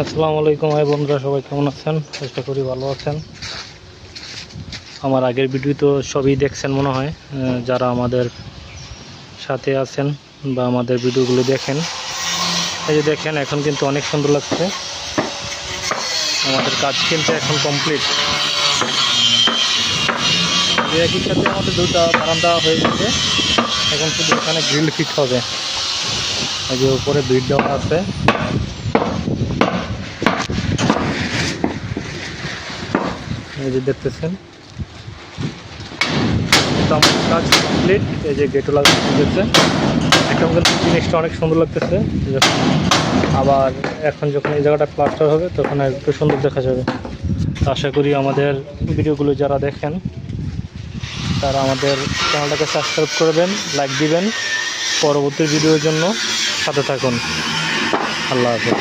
আসসালামু আলাইকুম ভাই বন্ধুরা, সবাই কেমন আছেন? চেষ্টা করি ভালো আছেন। আমার আগের ভিডিও তো সবই দেখছেন মনে হয়, যারা আমাদের সাথে আছেন বা আমাদের ভিডিওগুলো দেখেন। এই যে দেখেন, এখন কিন্তু অনেক সুন্দর লাগছে। আমাদের কাজ কিন্তু এখন কমপ্লিট। একই সাথে আমাদের দুটা বারান্দা হয়ে গেছে। এখন শুধু এখানে গ্রিল ফিট হবে। এই যে উপরে বিট দেওয়া আছে। এই যে দেখতেছেন, তো আমার কাজ কমপ্লিট। এই যে গেটও লাগানো হয়ে গেছে। এখন কিন্তু জিনিসটা অনেক সুন্দর লাগতেছে। আবার এখন যখন এই জায়গাটা প্লাস্টার হবে তখন একটু সুন্দর দেখা যাবে। আশা করি আমাদের ভিডিওগুলো যারা দেখেন তারা আমাদের চ্যানেলটাকে সাবস্ক্রাইব করবেন, লাইক দিবেন। পরবর্তী ভিডিওর জন্য সাথে থাকুন। আল্লাহ হাফেজ।